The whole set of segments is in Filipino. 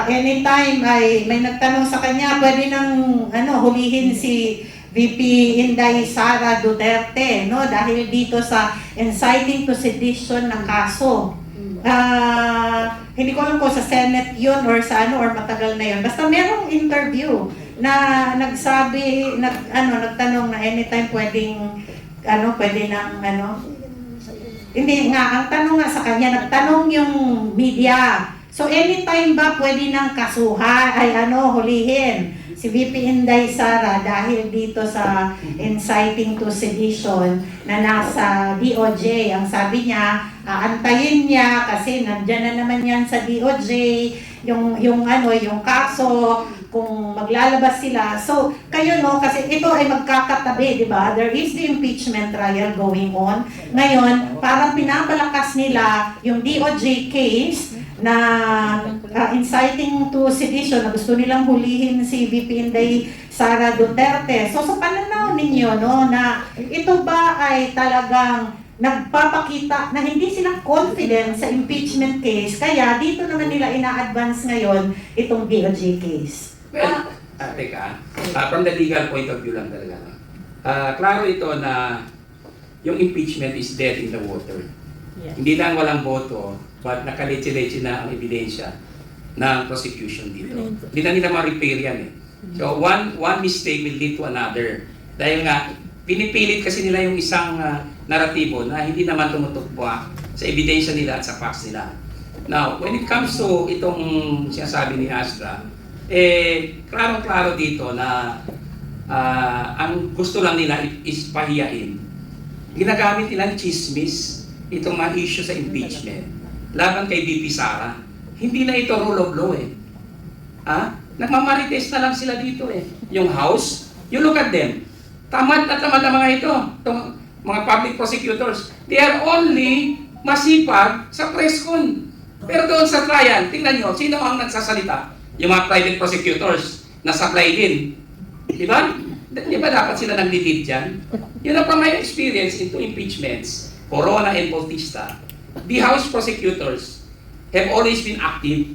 anytime ay may nagtanong sa kanya, pwede nang hulihin si VP Inday Sara Duterte, no? Dahil dito sa inciting to sedition na kaso. Hindi ko alam kung sa Senate yun or sa or matagal na yun. Basta merong interview na nagsabi, nagtanong na anytime pwedeng, pwede nang, hindi nga, ang tanong nga sa kanya, nagtanong yung media. So anytime ba pwede nang kasuhan, hulihin si VP Inday Sara dahil dito sa inciting to sedition na nasa DOJ. Ang sabi niya, aantayin niya kasi nandyan na naman yan sa DOJ yung kaso kung maglalabas sila. So kayo kasi ito ay magkakatabi, di ba? There is the impeachment trial going on. Ngayon, parang pinapalakas nila yung DOJ case na inciting to sedition na gusto nilang hulihin si VP Inday Sara Duterte. So sa pananaw ninyo, na ito ba ay talagang nagpapakita na hindi sila confident sa impeachment case, kaya dito naman nila ina-advance ngayon itong DOJ case? Well, from the legal point of view lang talaga. Klaro ito na yung impeachment is dead in the water. Yeah. Hindi lang walang boto, but nakaletse-letse na ang ebidensya ng prosecution dito. Hindi na nila ma-repair yan eh. So one mistake will lead to another. Dahil nga, pinipilit kasi nila yung isang naratibo na hindi naman tumutugma sa ebidensya nila at sa facts nila. Now, when it comes to itong sinasabi ni Astra, klaro-klaro dito na ang gusto lang nila is pahiyain. Ginagamit nilang chismis itong mga issue sa impeachment laban kay VP Sara. Hindi na ito rule of law eh. Nagmamarites na lang sila dito eh. Yung House, you look at them. Tamad na tamad ang mga ito. Itong mga public prosecutors. They are only masipag sa press con. Pero doon sa trial, tingnan nyo, sino ang nagsasalita? Yung mga private prosecutors na supply din. Di ba? Di ba dapat sila nag-lead dyan? Yun ang from my experience into impeachments, Corona and Bautista. The House prosecutors have always been active.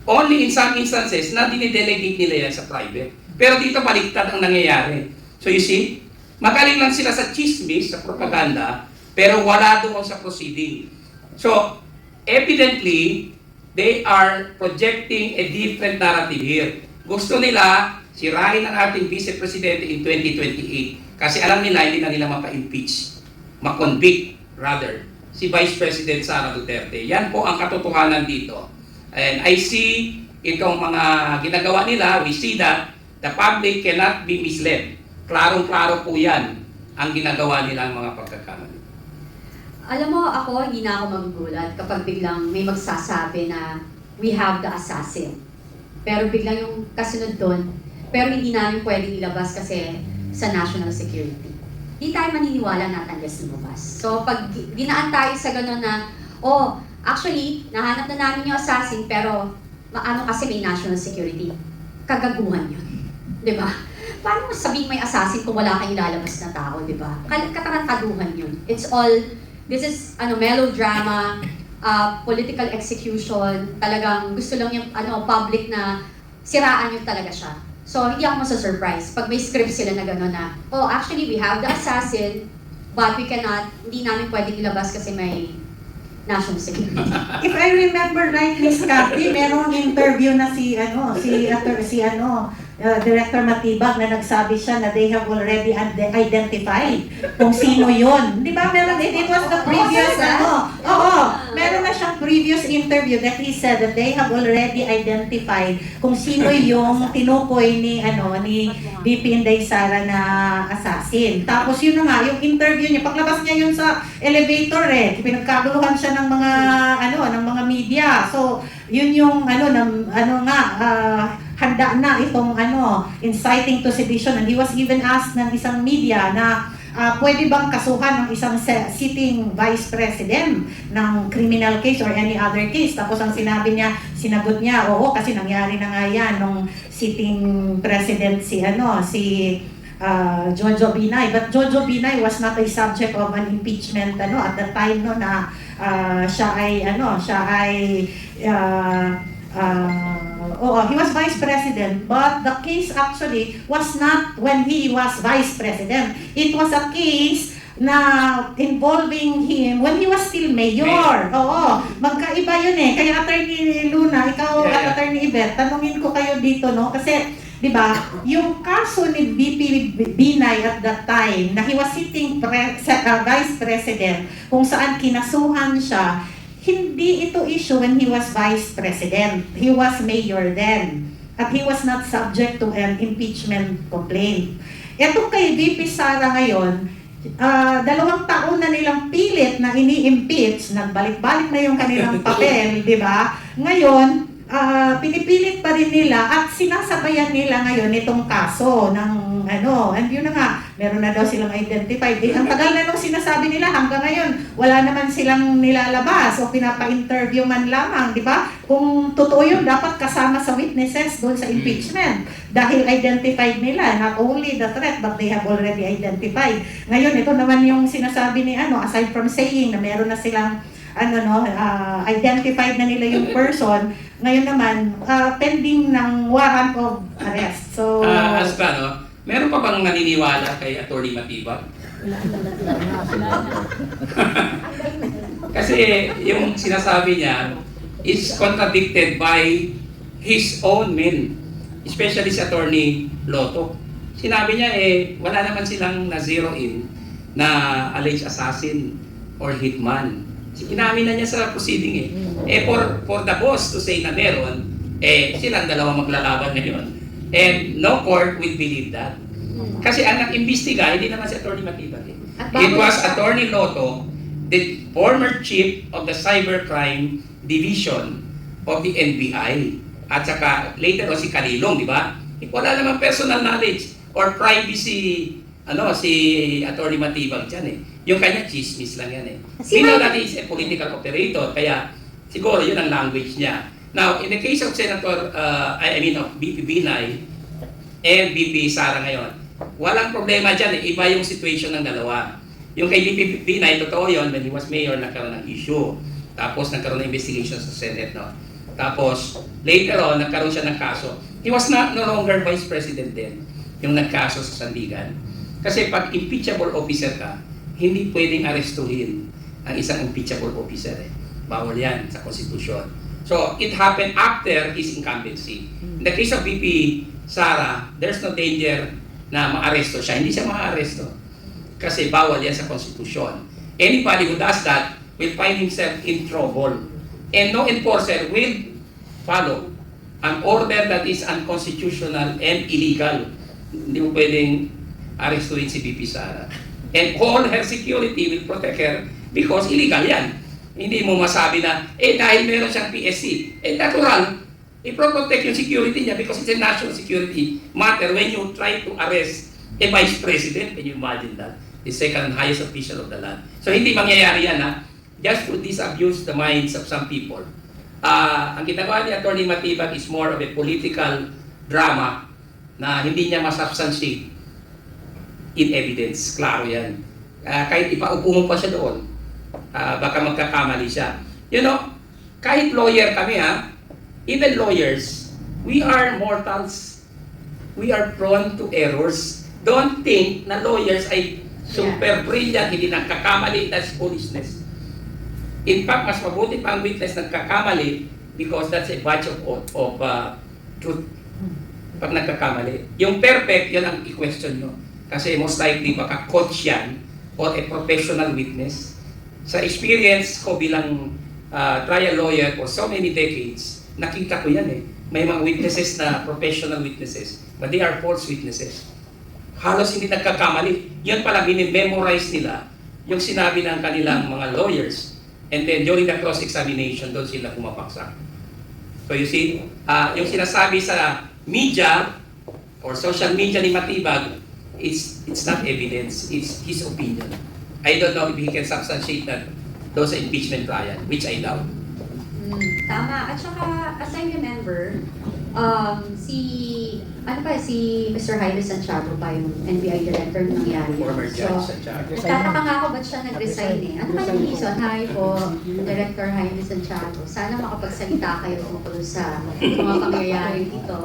Only in some instances na dinidelegate nila yan sa private. Pero dito baliktad ang nangyayari. So you see, magaling lang sila sa chismis, sa propaganda, pero wala doon sa proceeding. So, evidently, they are projecting a different narrative here. Gusto nila sirain ang ating Vice Presidente in 2028 kasi alam nila hindi na nila mapa-impeach, ma-convict rather, si Vice President Sara Duterte. Yan po ang katotohanan dito. And I see itong mga ginagawa nila, we see that the public cannot be misled. Klarong-klaro po yan ang ginagawa nilang mga pagkakamali. Alam mo, ako, hindi na ako magugulat kapag biglang may magsasabi na we have the assassin. Pero biglang yung kasunod doon, pero hindi namin pwedeng ilabas kasi sa national security. Di tayo maniniwala na unless lumabas. So pag dinaan tayo sa gano'n na, actually, nahanap na namin yung assassin pero kasi may national security. Kagaguhan yun. Di ba? Paano sabihin may assassin kung wala kang ilalabas na tao, di ba? Katarantaduhan yun. This is melodrama, political execution, talagang gusto lang yung public na siraan yung talaga siya. So, hindi ako masa-surprise pag may script sila na gano'n na, actually, we have the assassin, but we cannot, hindi namin pwedeng ilabas kasi may national security. If I remember right, Miss Cathy, merong interview na si Director Matibag na nagsabi siya na they have already identified kung sino yun. Di ba? Meron, it was the previous, meron na siyang previous interview that he said that they have already identified kung sino yung tinukoy ni VP Inday Sara na assassin. Tapos yun na nga, yung interview niya, paglabas niya yun sa elevator pinagkaguluhan siya ng mga media. So, yun yung handa na itong inciting to sedition, and he was even asked ng isang media na pwede bang kasuhan ng isang sitting vice president ng criminal case or any other case. Tapos ang sinagot niya, oo, kasi nangyari na nga yan nung sitting president si Jojo Binay. But Jojo Binay was not a subject of an impeachment at the time na siya ay he was vice president, but the case actually was not when he was vice president. It was a case na involving him when he was still mayor. Oo, magkaiba yun eh. Kaya Attorney Luna, ikaw at Attorney Yvette, tanungin ko kayo dito, no? Kasi, di ba, yung kaso ni VP Binay at that time, na he was sitting vice president, kung saan kinasuhan siya, hindi ito issue when he was vice president. He was mayor then. At he was not subject to an impeachment complaint. Ito kay VP Sara ngayon, 2 taon na nilang pilit na ini-impeach, nagbalik-balik na yung kanilang papel, di ba? Ngayon, pinipilit pa rin nila at sinasabayan nila ngayon itong kaso ng and yun na nga, meron na daw silang identified. Ang tagal na nung sinasabi nila, hanggang ngayon, wala naman silang nilalabas o pinapa-interview man lamang, di ba? Kung totoo yun, dapat kasama sa witnesses doon sa impeachment. Dahil identified nila, not only the threat, but they have already identified. Ngayon, ito naman yung sinasabi ni aside from saying na meron na silang identified na nila yung person, ngayon naman, pending ng warrant of arrest. So, Aska, meron pa bang naniniwala kay Atty. Matibag? Kasi yung sinasabi niya is contradicted by his own men, especially si Atty. Lotto. Sinabi niya wala naman silang na-zero in na alleged assassin or hitman. Inamin na niya sa proceeding for the boss to say na meron, silang dalawa maglalaban ngayon. And no court will believe that. Kasi ang nag-imbestiga, hindi naman si Atty. Matibag. It was Atty. Lotto, the former chief of the Cybercrime Division of the NBI. At saka later si Kalilong, di ba? Wala naman personal knowledge or privacy si Atty. Matibag dyan Yung kanya chismis lang yan We know that he is a political operator, kaya siguro yun ang language niya. Now, in the case of Senator, of VP Binay and VP Sara ngayon, walang problema dyan Iba yung situation ng dalawa. Yung kay VP Binay, totoo yun, when he was mayor, nagkaroon ng issue. Tapos nagkaroon ng investigation sa Senate, Tapos, later on, nagkaroon siya ng kaso. He was no longer vice president din, yung nagkaso sa Sandigan. Kasi pag impeachable officer ka, hindi pwedeng arestuhin ang isang impeachable officer Bawal yan sa konstitusyon. So, it happened after his incumbency. In the case of VP Sara, there's no danger na ma-aresto siya. Hindi siya ma-aresto. Kasi bawal yan sa konstitusyon. Anybody who does that will find himself in trouble. And no enforcer will follow an order that is unconstitutional and illegal. Hindi mo pwedeng arestuin si VP Sara. And all her security will protect her because illegal yan. Hindi mo masabi na, dahil meron siyang PSC. Natural, i-protect yung security niya because it's a national security matter when you try to arrest a vice president. Can you imagine that? The second highest official of the land. So hindi mangyayari yan just to disabuse the minds of some people. Ang ginagawa ni Atty. Matibag is more of a political drama na hindi niya masubstantiate in evidence. Klaro yan. Kahit ipaupo mo pa siya doon, baka magkakamali siya. Kahit lawyer kami even lawyers, we are mortals. We are prone to errors. Don't think na lawyers ay super brilliant, hindi nagkakamali, that's foolishness. In fact, mas mabuti pa ang witness nagkakamali because that's a badge of truth. Pag nagkakamali. Yung perfect, yun ang i-question nyo. Kasi most likely baka coach yan or a professional witness. Sa experience ko bilang trial lawyer for so many decades, nakita ko yan May mga witnesses na professional witnesses, but they are false witnesses. Halos hindi nagkakamali. Yan pala, minimemorize nila yung sinabi ng kanilang mga lawyers. And then during the cross-examination, doon sila pumapaksak. So you see, yung sinasabi sa media or social media ni Matibag, it's not evidence, it's his opinion. I don't know if he can substantiate that those impeachment trial, which I doubt. Tama. At saka, as I remember, si ano pa, si Mr. Jaime Santiago pa yung NBI director nung nangyari. Former judge So, Santiago. nagtataka nga ako ba't siya nag-resign eh. Ano kayong reason? Hi po, Director Jaime Santiago. Sana makapagsalita kayo tungkol sa mga pangyayari dito.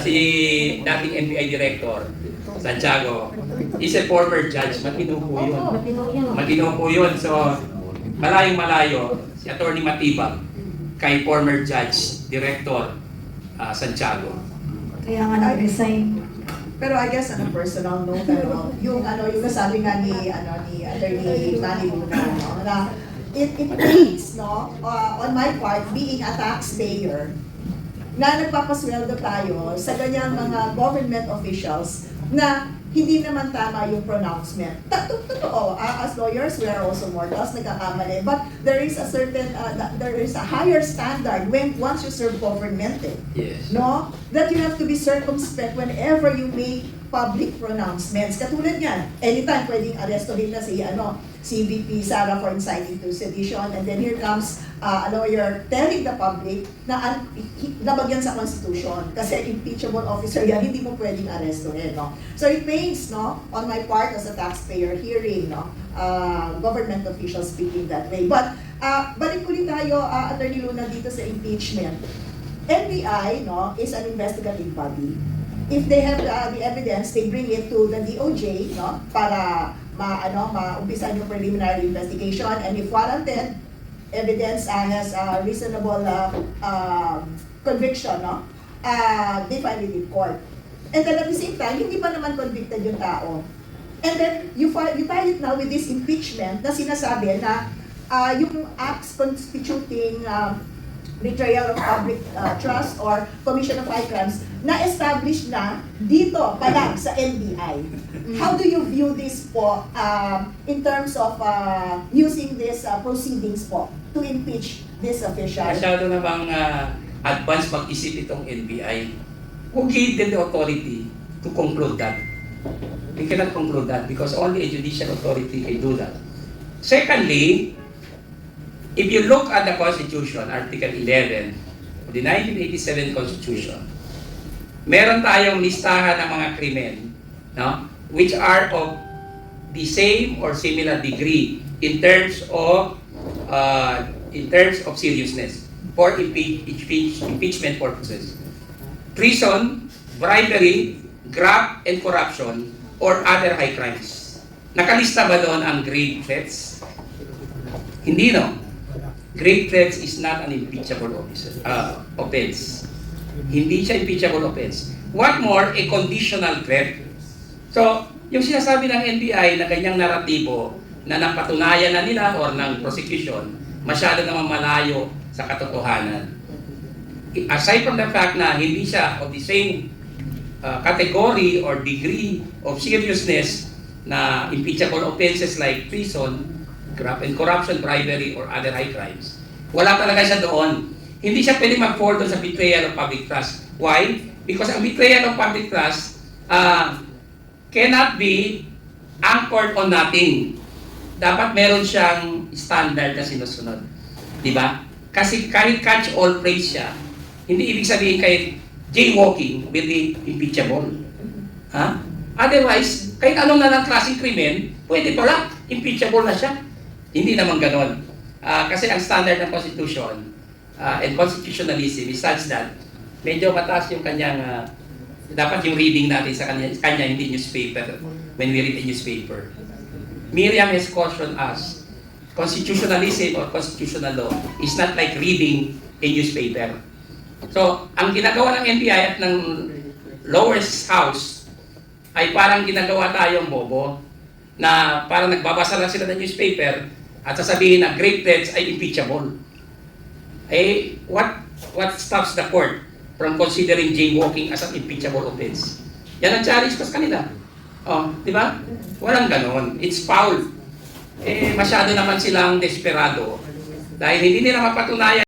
Si dating NBI Director, Santiago, is a former judge. Matino po yun. Opo, matino yun. Matino po yun. So, malayong-malayo, si Atty. Matibag, kay former judge, Director Santiago. Kaya nga nag-resign. Pero I guess on a personal note, yung nasabi nga ni Attorney Manny Luna, na it means, on my part, being a taxpayer, na nagpapasweldo tayo sa ganyang mga government officials na hindi naman tama yung pronouncement. Totoo, as lawyers, we are also mortals, nagkakamali. But there is a certain, there is a higher standard once you serve government, Yes. no? That you have to be circumspect whenever you make public pronouncements. Katulad yan, anytime pwedeng arestuhin na si VP Sara for inciting to sedition, and then here comes a lawyer telling the public na labag yan sa Constitution kasi impeachable officer yan, hindi mo pwedeng arestuhin, no? So it means, on my part as a taxpayer hearing, government officials speaking that way. But balik ulit tayo, Attorney Luna, dito sa impeachment. NBI, is an investigative body. If they have the evidence, they bring it to the DOJ, para maumpisan yung preliminary investigation, and if warranted, evidence has a reasonable conviction, they file it in court. And then at the same time, hindi pa naman convicted yung tao. And then you tie it now with this impeachment na sinasabi na yung acts constituting betrayal of public trust or commission of high crimes na-establish na dito pa lang sa NBI. How do you view this po in terms of using this proceedings po to impeach this official? Masyado na bang advance mag-isip itong NBI? Who gave them the authority to conclude that? We cannot conclude that because only a judicial authority can do that. Secondly, if you look at the Constitution, Article 11 of the 1987 Constitution, meron tayong listahan ng mga krimen, which are of the same or similar degree in terms of seriousness for impeachment purposes. Treason, bribery, graft and corruption, or other high crimes. Nakalista ba doon ang grave threats? Hindi, no? Grave threats is not an impeachable offense. Hindi siya impeachable offense. What more, a conditional threat. So, yung sinasabi ng NBI na kanyang naratibo na napatunayan na nila or ng prosecution, masyado naman malayo sa katotohanan. Aside from the fact na hindi siya of the same category or degree of seriousness na impeachable offenses like treason, graft and corruption, bribery, or other high crimes. Wala talaga siya doon. Hindi siya pwede mag-fall doon sa betrayal of public trust. Why? Because ang betrayal of public trust cannot be anchored on nothing. Dapat meron siyang standard na sinusunod. Diba? Kasi kahit catch-all phrase siya, hindi ibig sabihin kahit jaywalking will be impeachable. Otherwise, kahit anong na ng klaseng krimen, pwede pala, impeachable na siya. Hindi naman ganon. Kasi ang standard ng Constitution and constitutionalism is such that medyo mataas yung kanyang, dapat yung reading natin sa kanya hindi newspaper, when we read a newspaper. Miriam has cautioned us, constitutionalism or constitutional law is not like reading a newspaper. So, ang ginagawa ng NBI at ng lowest house ay parang ginagawa tayong bobo na parang nagbabasa lang sila ng newspaper at sasabihin na grave threats ay impeachable. What stops the court from considering jaywalking as an impeachable offense? Yan ang challenge ko sa kanila. Di ba? Walang ganon. It's foul. Masyado naman silang desperado dahil hindi nila mapatunayan